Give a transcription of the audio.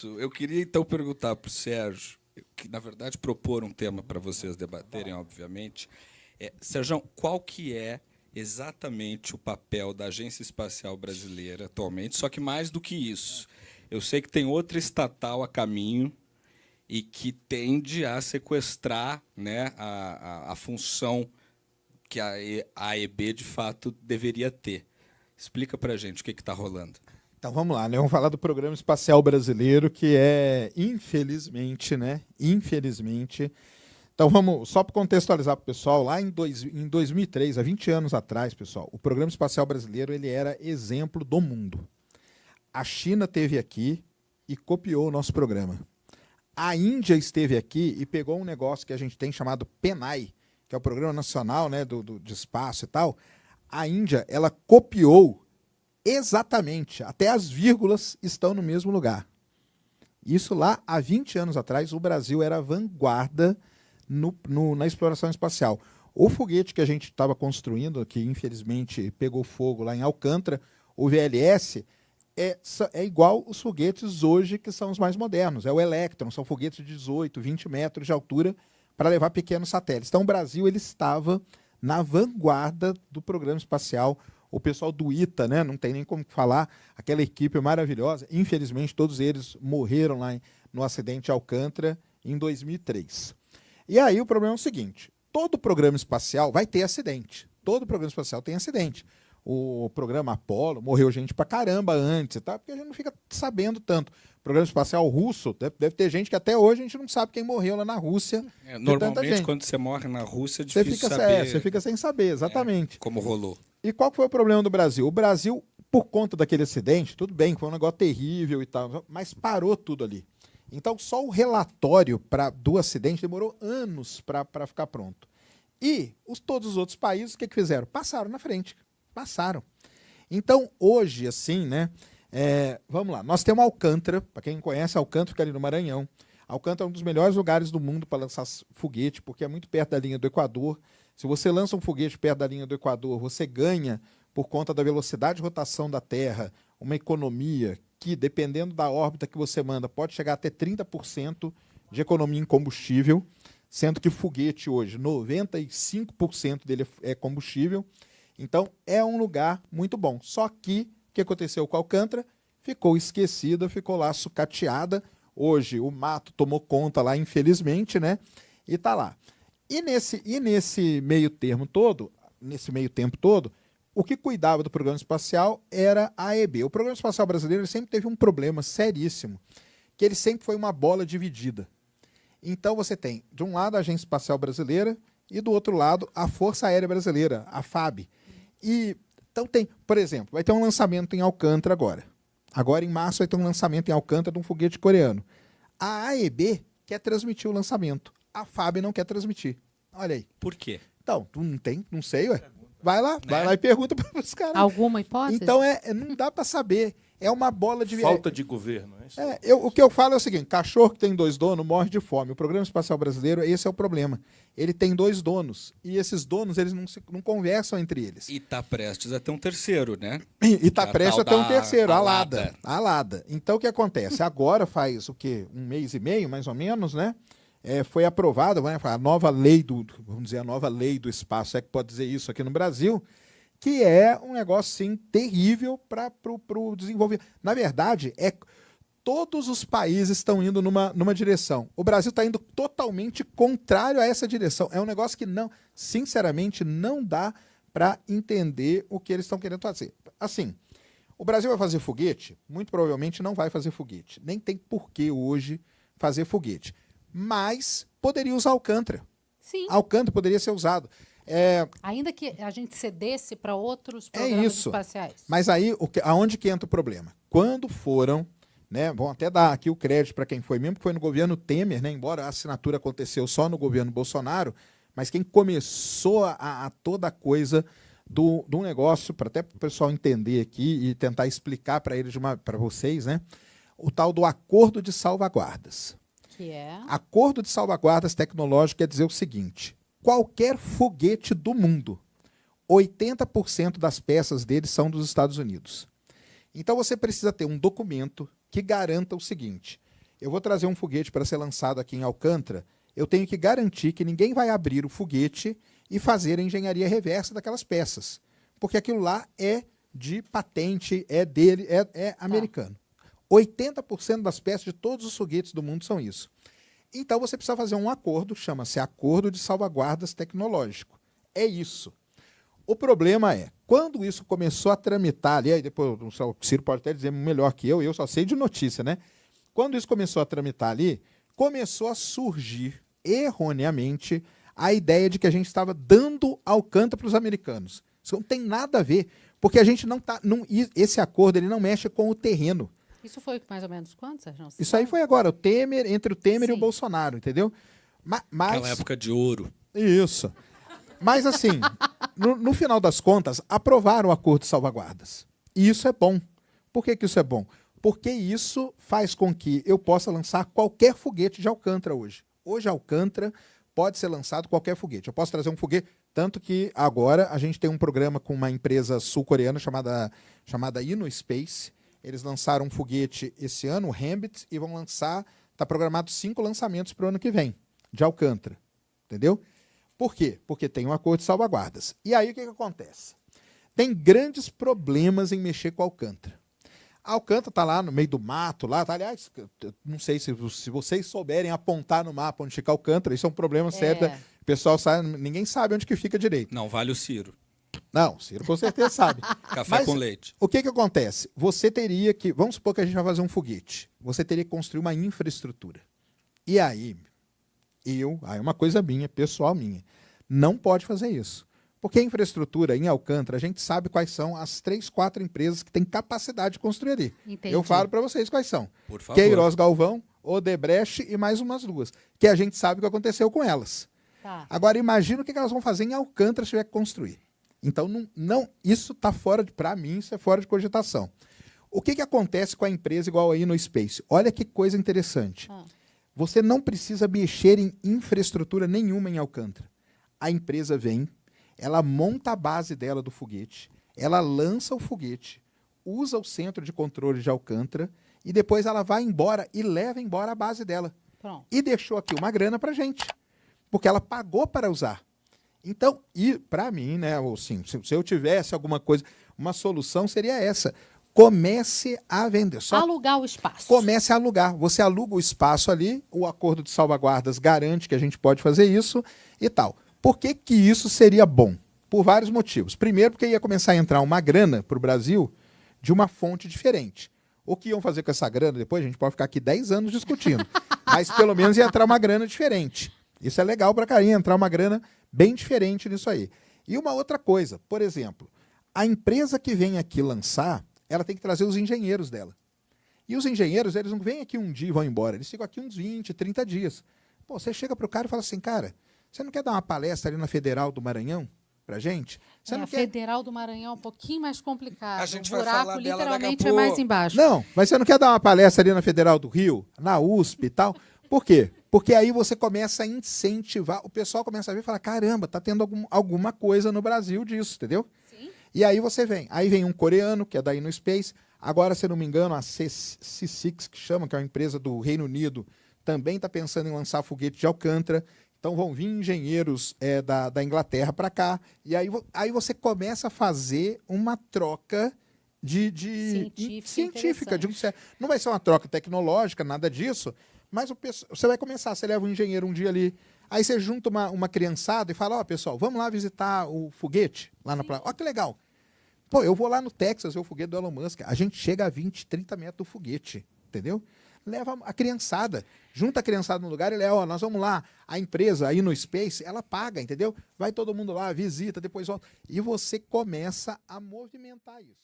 Eu queria então perguntar para o Sérgio, que na verdade propor um tema para vocês debaterem, obviamente. Sérgio, qual que é exatamente o papel da Agência Espacial Brasileira atualmente? Só que mais do que isso, eu sei que tem outra estatal a caminho e que tende a sequestrar, né, a função que a AEB de fato deveria ter. Explica para a gente o que está rolando. Então vamos lá, né? Vamos falar do Programa Espacial Brasileiro, que é, infelizmente, né? Infelizmente. Então vamos, só para contextualizar para o pessoal, lá em 2003, há 20 anos atrás, pessoal, o Programa Espacial Brasileiro ele era exemplo do mundo. A China esteve aqui e copiou o nosso programa. A Índia esteve aqui e pegou um negócio que a gente tem chamado PENAI, que é o Programa Nacional, né, de Espaço e tal. A Índia, ela copiou exatamente, até as vírgulas estão no mesmo lugar. Isso lá, há 20 anos atrás, o Brasil era a vanguarda na exploração espacial. O foguete que a gente estava construindo, que infelizmente pegou fogo lá em Alcântara, o VLS, é igual os foguetes hoje que são os mais modernos. É o Electron, são foguetes de 18, 20 metros de altura para levar pequenos satélites. Então o Brasil ele estava na vanguarda do programa espacial. O pessoal do ITA, né, não tem nem como falar, aquela equipe maravilhosa. Infelizmente, todos eles morreram lá no acidente de Alcântara em 2003. E aí o problema é o seguinte, todo programa espacial vai ter acidente. Todo programa espacial tem acidente. O programa Apollo morreu gente pra caramba antes, tá? Porque a gente não fica sabendo tanto. O programa espacial russo, deve ter gente que até hoje a gente não sabe quem morreu lá na Rússia. Normalmente, quando você morre na Rússia, é difícil saber. Você fica sem saber, exatamente. Como rolou. E qual foi o problema do Brasil? O Brasil, por conta daquele acidente, tudo bem, foi um negócio terrível e tal, mas parou tudo ali. Então, só o relatório do acidente demorou anos para ficar pronto. E todos os outros países, o que fizeram? Passaram na frente. Passaram. Então, hoje, assim, né? Vamos lá, nós temos Alcântara, para quem não conhece, Alcântara fica ali no Maranhão. Alcântara é um dos melhores lugares do mundo para lançar foguete, porque é muito perto da linha do Equador. Se você lança um foguete perto da linha do Equador, você ganha, por conta da velocidade de rotação da Terra, uma economia que, dependendo da órbita que você manda, pode chegar até 30% de economia em combustível, sendo que foguete hoje, 95% dele é combustível. Então, é um lugar muito bom. Só que, o que aconteceu com a Alcântara? Ficou esquecida, ficou lá sucateada. Hoje, o mato tomou conta lá, infelizmente, né? E está lá. E nesse meio tempo todo, o que cuidava do programa espacial era a AEB. O programa espacial brasileiro sempre teve um problema seríssimo, que ele sempre foi uma bola dividida. Então você tem, de um lado, a Agência Espacial Brasileira e do outro lado, a Força Aérea Brasileira, a FAB. Então tem, por exemplo, vai ter um lançamento em Alcântara agora. Agora, em março, vai ter um lançamento em Alcântara de um foguete coreano. A AEB quer transmitir o lançamento. A FAB não quer transmitir. Olha aí. Por quê? Então, não sei, ué. Vai lá e pergunta para os caras. Alguma hipótese? Então, não dá para saber. É uma bola de... Falta de governo. O que eu falo é o seguinte, cachorro que tem 2 donos morre de fome. O Programa Espacial Brasileiro, esse é o problema. Ele tem 2 donos. E esses donos, eles não conversam entre eles. E está prestes a ter um terceiro, né? E está prestes a ter um terceiro, a LADA. Então, o que acontece? Agora faz, 1 mês e meio, mais ou menos, né? Foi aprovada, né, a nova lei a nova lei do espaço, é que pode dizer isso aqui no Brasil, que é um negócio, sim, terrível para o desenvolvimento. Na verdade, todos os países estão indo numa direção. O Brasil está indo totalmente contrário a essa direção. É um negócio que, sinceramente, não dá para entender o que eles estão querendo fazer. Assim, o Brasil vai fazer foguete? Muito provavelmente não vai fazer foguete. Nem tem porquê hoje fazer foguete. Mas poderia usar Alcântara. Sim. Alcântara poderia ser usado. Ainda que a gente cedesse para outros programas espaciais. Mas aí, aonde que entra o problema? Quando foram, né, vamos até dar aqui o crédito para quem foi, mesmo que foi no governo Temer, né, embora a assinatura aconteceu só no governo Bolsonaro, mas quem começou a toda a coisa do negócio, para até o pessoal entender aqui e tentar explicar para eles, para vocês, né, o tal do Acordo de Salvaguardas. Que é? Acordo de Salvaguardas Tecnológicas quer dizer o seguinte, qualquer foguete do mundo, 80% das peças dele são dos Estados Unidos. Então você precisa ter um documento que garanta o seguinte, eu vou trazer um foguete para ser lançado aqui em Alcântara, eu tenho que garantir que ninguém vai abrir o foguete e fazer a engenharia reversa daquelas peças. Porque aquilo lá é de patente, é dele, é americano. 80% das peças de todos os foguetes do mundo são isso. Então você precisa fazer um acordo, chama-se Acordo de Salvaguardas Tecnológico. É isso. O problema é, quando isso começou a tramitar ali, aí depois o Ciro pode até dizer melhor que eu só sei de notícia, né? Quando isso começou a tramitar ali, começou a surgir erroneamente a ideia de que a gente estava dando Alcântara para os americanos. Isso não tem nada a ver, porque a gente não está. Esse acordo ele não mexe com o terreno. Isso foi mais ou menos quanto, Sérgio? Isso aí foi agora, entre o Temer Sim. e o Bolsonaro, entendeu? Mas, Aquela época de ouro. Isso. Mas assim, no final das contas, aprovaram o acordo de salvaguardas. E isso é bom. Por que isso é bom? Porque isso faz com que eu possa lançar qualquer foguete de Alcântara hoje. Hoje, Alcântara pode ser lançado qualquer foguete. Eu posso trazer um foguete, tanto que agora a gente tem um programa com uma empresa sul-coreana chamada InnoSpace. Eles lançaram um foguete esse ano, o Hambit, e vão lançar, está programado 5 lançamentos para o ano que vem, de Alcântara. Entendeu? Por quê? Porque tem um acordo de salvaguardas. E aí o que acontece? Tem grandes problemas em mexer com Alcântara. A Alcântara está lá no meio do mato, lá, tá, aliás, não sei se vocês souberem apontar no mapa onde fica Alcântara, isso é um problema sério. O pessoal sabe, ninguém sabe onde que fica direito. Não vale o Ciro. Não, o Ciro com certeza sabe. Café com leite. O que acontece? Você teria que, vamos supor que a gente vai fazer um foguete, você teria que construir uma infraestrutura. E aí, aí uma coisa minha, pessoal minha, não pode fazer isso. Porque a infraestrutura em Alcântara, a gente sabe quais são as 3, 4 empresas que têm capacidade de construir ali. Entendi. Eu falo para vocês quais são. Por favor. Queiroz Galvão, Odebrecht e mais umas 2, que a gente sabe o que aconteceu com elas. Tá. Agora, imagina o que elas vão fazer em Alcântara se tiver que construir. Então, isso está fora para mim, isso é fora de cogitação. O que acontece com a empresa igual aí no Space? Olha que coisa interessante. Você não precisa mexer em infraestrutura nenhuma em Alcântara. A empresa vem, ela monta a base dela do foguete, ela lança o foguete, usa o centro de controle de Alcântara e depois ela vai embora e leva embora a base dela. Pronto. E deixou aqui uma grana para gente, porque ela pagou para usar. Então, e para mim, né, assim, se eu tivesse alguma coisa, uma solução seria essa. Comece a vender. Alugar o espaço. Comece a alugar. Você aluga o espaço ali, o acordo de salvaguardas garante que a gente pode fazer isso e tal. Por que isso seria bom? Por vários motivos. Primeiro, porque ia começar a entrar uma grana para o Brasil de uma fonte diferente. O que iam fazer com essa grana depois, a gente pode ficar aqui 10 anos discutindo. Mas pelo menos ia entrar uma grana diferente. Isso é legal para carinha, entrar uma grana bem diferente nisso aí. E uma outra coisa, por exemplo, a empresa que vem aqui lançar, ela tem que trazer os engenheiros dela. E os engenheiros, eles não vêm aqui um dia e vão embora, eles ficam aqui uns 20, 30 dias. Pô, você chega para o cara e fala assim, cara, você não quer dar uma palestra ali na Federal do Maranhão pra gente? Você não a quer... Federal do Maranhão é um pouquinho mais complicado. A gente o vai buraco falar dela literalmente daqui a é mais pouco. embaixo. Não, mas você não quer dar uma palestra ali na Federal do Rio, na USP e tal? Por quê? Porque aí você começa a incentivar, o pessoal começa a ver e fala, caramba, tá tendo alguma coisa no Brasil disso, entendeu? Sim. E aí você vem. Aí vem um coreano, que é da InnoSpace. Agora, se eu não me engano, a C6, que chama, que é uma empresa do Reino Unido, também está pensando em lançar foguete de Alcântara. Então vão vir engenheiros da Inglaterra para cá. E aí você começa a fazer uma troca científica. Não vai ser uma troca tecnológica, nada disso. Mas você vai começar, você leva um engenheiro um dia ali, aí você junta uma criançada e fala, ó, pessoal, vamos lá visitar o foguete lá na praia. Ó, que legal. Pô, eu vou lá no Texas ver o foguete do Elon Musk. A gente chega a 20, 30 metros do foguete, entendeu? Leva a criançada, junta a criançada no lugar e leva, ó, nós vamos lá. A empresa aí no Space, ela paga, entendeu? Vai todo mundo lá, visita, depois volta. E você começa a movimentar isso.